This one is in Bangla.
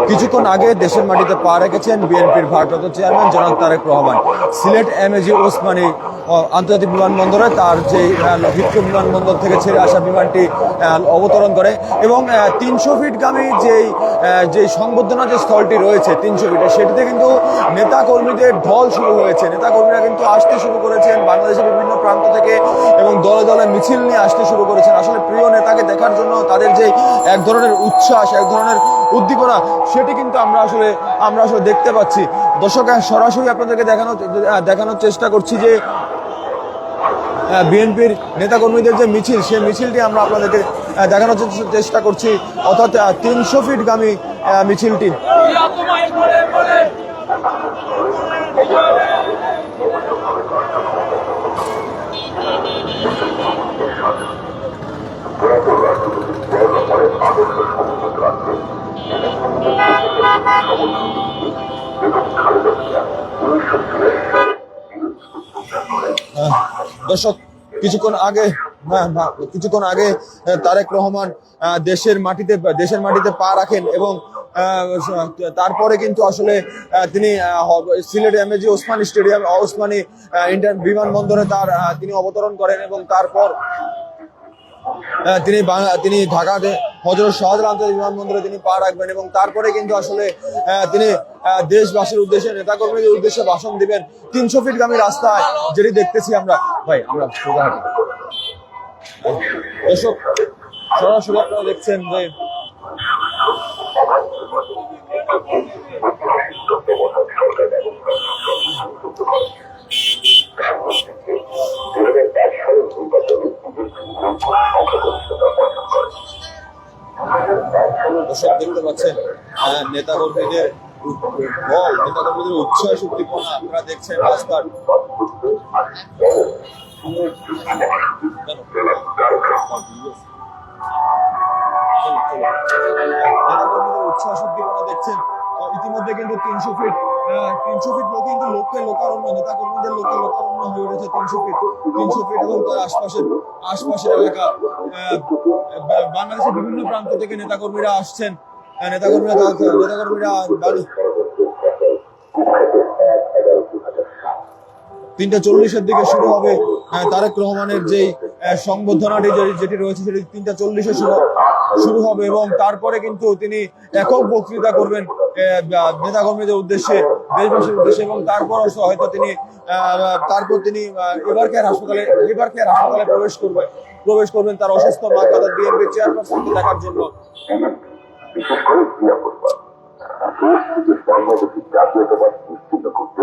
কিছুক্ষণ আগে দেশের মাটিতে পা রেখেছেন বিএনপির ভারপ্রাপ্ত চেয়ারম্যান জনাব তারেক রহমান। সিলেট এমএজি ওসমানী আন্তর্জাতিক বিমানবন্দরে তার যে ভিক্টোরিয়া বিমানবন্দর থেকে ছেড়ে আসা বিমানটি অবতরণ করে এবং ৩০০ ফিটগামী যে সংবর্ধনা যে স্থলটি রয়েছে ৩০০ ফিটে, সেটিতে কিন্তু নেতা কর্মীদের ঢল শুরু হয়েছে। নেতা কর্মীরা কিন্তু আসতে শুরু করেছেন বাংলাদেশের বিভিন্ন প্রান্ত থেকে এবং দলে দলে মিছিল নিয়ে আসতে শুরু করেছেন। আসলে প্রিয় নেতাকে দেখার জন্য তাদের যে এক ধরনের উচ্ছ্বাস, এক ধরনের উদ্দীপনা, সেটি কিন্তু আমরা আসলে দেখতে পাচ্ছি। দর্শক, সরাসরি আপনাদেরকে দেখানোর চেষ্টা করছি যে বিএনপির নেতাকর্মীদের যে মিছিল, সেই মিছিলটি আমরা আপনাদেরকে দেখানোর চেষ্টা করছি, অর্থাৎ ৩০০ ফিটগামী মিছিলটি। দর্শক, কিছুক্ষণ আগে তারেক রহমান দেশের মাটিতে পা রাখেন এবং তারপরে কিন্তু আসলে তিনি সিলেট এমএজি ওসমানী বিমানবন্দরে তিনি অবতরণ করেন এবং তারপর তিনি ঢাকাতে হযরত শাহজালাল আন্তর্জাতিক বিমানবন্দরে তিনি পা রাখবেন এবং তারপরে কিন্তু আসলে তিনি দেশবাসীর উদ্দেশ্যে, নেতাকর্মীদের উদ্দেশ্যে ভাষণ দিবেন ৩০০ ফিটগামী রাস্তায়, যেটি দেখতেছি আমরা। আমরা দর্শক, সরাসরি আপনারা দেখছেন যে দর্শক দেখতে পাচ্ছেন নেতাকর্মীদের উচ্ছ্বাস, উদ্দীপনা আপনারা দেখছেন রাস্তার। নেতাকর্মীদের উচ্ছ্বাস উদ্দীপনা দেখছেন। ইতিমধ্যে কিন্তু ৩০০ ফিট লোক কিন্তু লোকারণ্য, নেতাকর্মীদের লোকারণ্য হয়ে উঠেছে ৩০০ ফিট এবং তার আশপাশের এলাকা। বাংলাদেশের বিভিন্ন প্রান্ত থেকে নেতাকর্মীরা আসছেন। নেতাকর্মীরা ৩:৪০-এর দিকে শুরু হবে তারেক রহমানের যেই সংবর্ধনাটি যেটি রয়েছে, সেটি ৩:৪০-এ শুরু হবে এবং তারপরে কিন্তু তিনি একক বক্তৃতা করবেন নেতাকর্মীদের উদ্দেশ্যে, দেশবাসীর উদ্দেশ্যে এবং তারপর হয়তো তিনি লিভার কেয়ার হাসপাতালে প্রবেশ করবেন তার অসুস্থ মা, অর্থাৎ বিএনপি চেয়ারপারসনকে দেখার জন্য। বিশেষ করে জাতীয়তাবাদ নিশ্চিত করতে